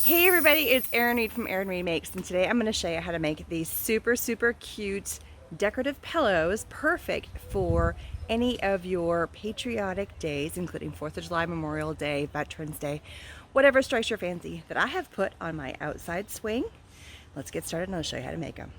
Hey everybody, it's Erin Reed from Erin Reed Makes, and today I'm going to show you how to make these super cute decorative pillows, perfect for any of your patriotic days, including 4th of July, Memorial Day, Veterans Day, whatever strikes your fancy, that I have put on my outside swing. Let's get started and I'll show you how to make them.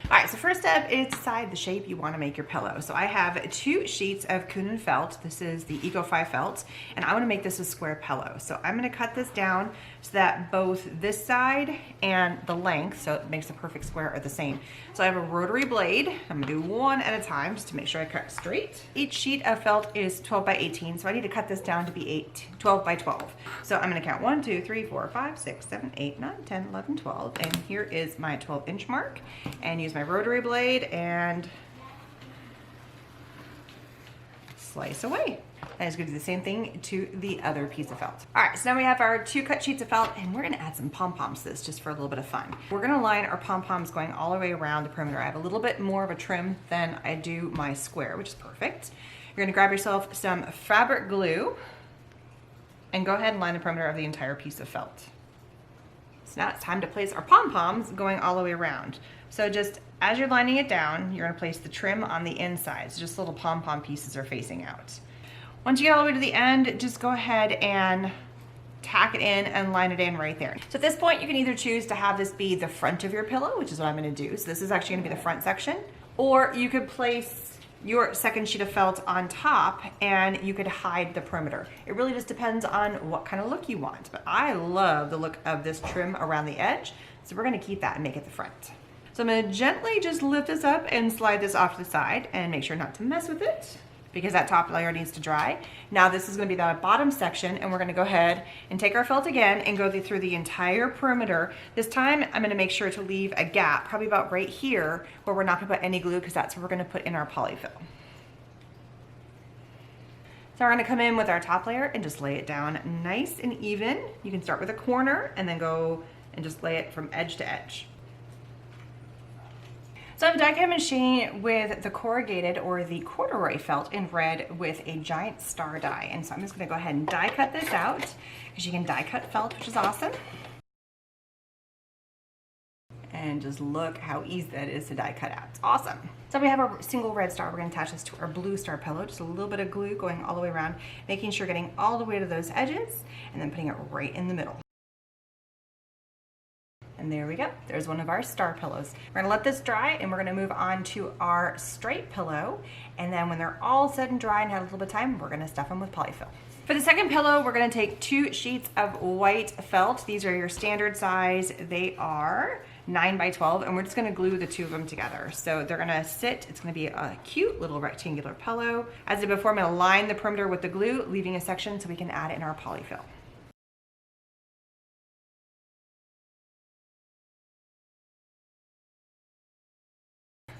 All right, so first step is decide the shape you want to make your pillow. So I have 2 sheets of Kuhn felt. This is the Eco 5 felt, and I want to make this a square pillow. So I'm going to cut this down so that both this side and the length, so it makes a perfect square, are the same. So I have a rotary blade. I'm going to do one at a time just to make sure I cut straight. Each sheet of felt is 12 by 18, so I need to cut this down to be 12 by 12. So I'm going to count 1, 2, 3, 4, 5, 6, 7, 8, 9, 10, 11, 12, and here is my 12-inch mark, and use my rotary blade and slice away. And it's going to do the same thing to the other piece of felt. All right, so now we have our 2 cut sheets of felt, and we're going to add some pom-poms to this just for a little bit of fun. We're going to line our pom-poms going all the way around the perimeter. I have a little bit more of a trim than I do my square, which is perfect. You're going to grab yourself some fabric glue and go ahead and line the perimeter of the entire piece of felt. So now it's time to place our pom-poms going all the way around. So just as you're lining it down, you're gonna place the trim on the inside. So just little pom-pom pieces are facing out. Once you get all the way to the end, just go ahead and tack it in and line it in right there. So at this point, you can either choose to have this be the front of your pillow, which is what I'm gonna do. So this is actually gonna be the front section, or you could place your second sheet of felt on top and you could hide the perimeter. It really just depends on what kind of look you want, but I love the look of this trim around the edge, so we're gonna keep that and make it the front. So I'm gonna gently just lift this up and slide this off to the side and make sure not to mess with it because that top layer needs to dry. Now this is gonna be the bottom section, and we're gonna go ahead and take our felt again and go through the entire perimeter. This time I'm gonna make sure to leave a gap, probably about right here, where we're not gonna put any glue because that's where we're gonna put in our polyfill. So we're gonna come in with our top layer and just lay it down nice and even. You can start with a corner and then go and just lay it from edge to edge. So I'm die cut machine with the corrugated or the corduroy felt in red with a giant star die. And so I'm just gonna go ahead and die cut this out because you can die cut felt, which is awesome. And just look how easy that is to die cut out. It's awesome. So we have our single red star. We're gonna attach this to our blue star pillow. Just a little bit of glue going all the way around, making sure getting all the way to those edges and then putting it right in the middle. And there we go, there's one of our star pillows. We're gonna let this dry and we're gonna move on to our stripe pillow. And then when they're all set and dry and had a little bit of time, we're gonna stuff them with polyfill. For the second pillow, we're gonna take 2 sheets of white felt. These are your standard size. They are 9 by 12, and we're just gonna glue the 2 of them together. So they're gonna sit, it's gonna be a cute little rectangular pillow. As I did before, I'm gonna line the perimeter with the glue, leaving a section so we can add it in our polyfill.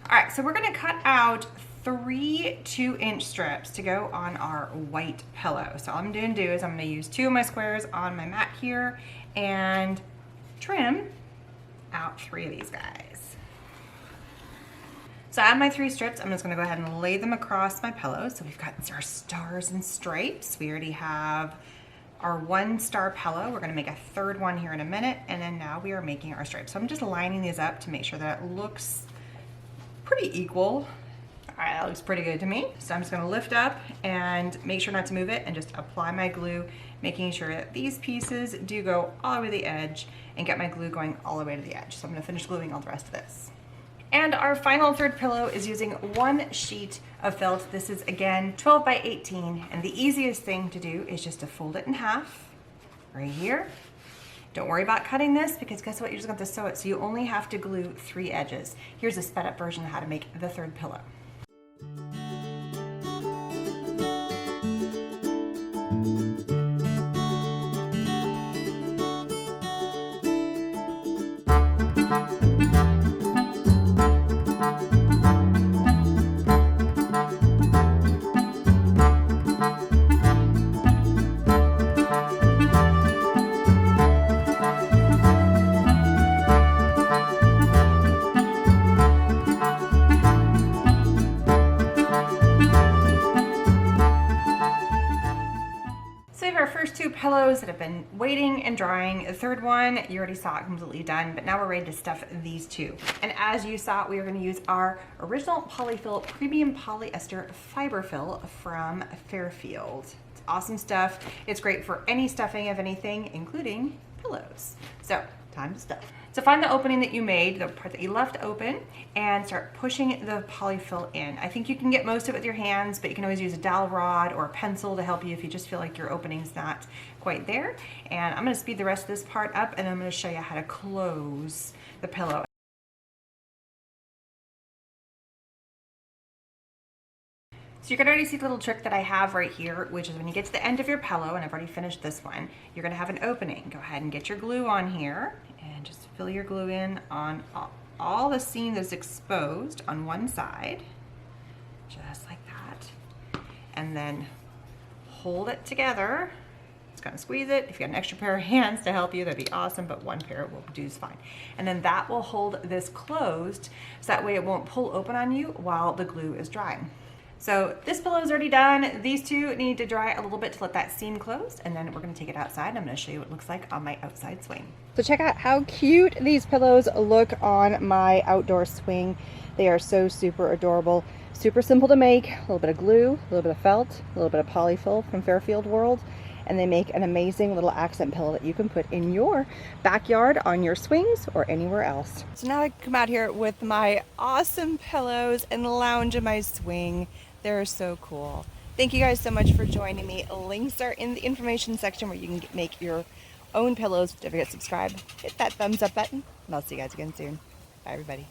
All right, so we're gonna cut out 3 2-inch strips to go on our white pillow. So all I'm gonna do is I'm gonna use 2 of my squares on my mat here and trim out 3 of these guys. So I have my 3 strips. I'm just gonna go ahead and lay them across my pillow. So we've got our stars and stripes. We already have our 1 star pillow. We're gonna make a 3rd one here in a minute, and then now we are making our stripes. So I'm just lining these up to make sure that it looks pretty equal. All right, that looks pretty good to me. So I'm just gonna lift up and make sure not to move it and just apply my glue, making sure that these pieces do go all the way to the edge and get my glue going all the way to the edge. So I'm gonna finish gluing all the rest of this. And our final 3rd pillow is using 1 sheet of felt. This is again 12 by 18, and the easiest thing to do is just to fold it in half right here. Don't worry about cutting this because guess what? You're just going to have to sew it. So you only have to glue 3 edges. Here's a sped up version of how to make the 3rd pillow. pillows that have been waiting and drying. The third one, you already saw it completely done, but now we're ready to stuff these two. And as you saw, we are going to use our original Polyfill Premium Polyester Fiber Fill from Fairfield. It's awesome stuff. It's great for any stuffing of anything, including pillows. So, time to stuff. So find the opening that you made, the part that you left open, and start pushing the polyfill in. I think you can get most of it with your hands, but you can always use a dowel rod or a pencil to help you if you just feel like your opening's not quite there. And I'm gonna speed the rest of this part up, and I'm gonna show you how to close the pillow. So you can already see the little trick that I have right here, which is when you get to the end of your pillow, and I've already finished this one, you're gonna have an opening. Go ahead and get your glue on here, and just fill your glue in on all the seam that's exposed on one side, just like that. And then hold it together. It's gonna squeeze it. If you got an extra pair of hands to help you, that'd be awesome, but one pair will do is fine. And then that will hold this closed, so that way it won't pull open on you while the glue is drying. So this pillow is already done. These two need to dry a little bit to let that seam close, and then we're gonna take it outside. I'm gonna show you what it looks like on my outside swing. So check out how cute these pillows look on my outdoor swing. They are so super adorable. Super simple to make. A little bit of glue, a little bit of felt, a little bit of polyfill from Fairfield World, and they make an amazing little accent pillow that you can put in your backyard, on your swings, or anywhere else. So now I come out here with my awesome pillows and lounge in my swing. They're so cool. Thank you guys so much for joining me. Links are in the information section where you can make your own pillows. Don't forget to subscribe, hit that thumbs up button, and I'll see you guys again soon. Bye everybody.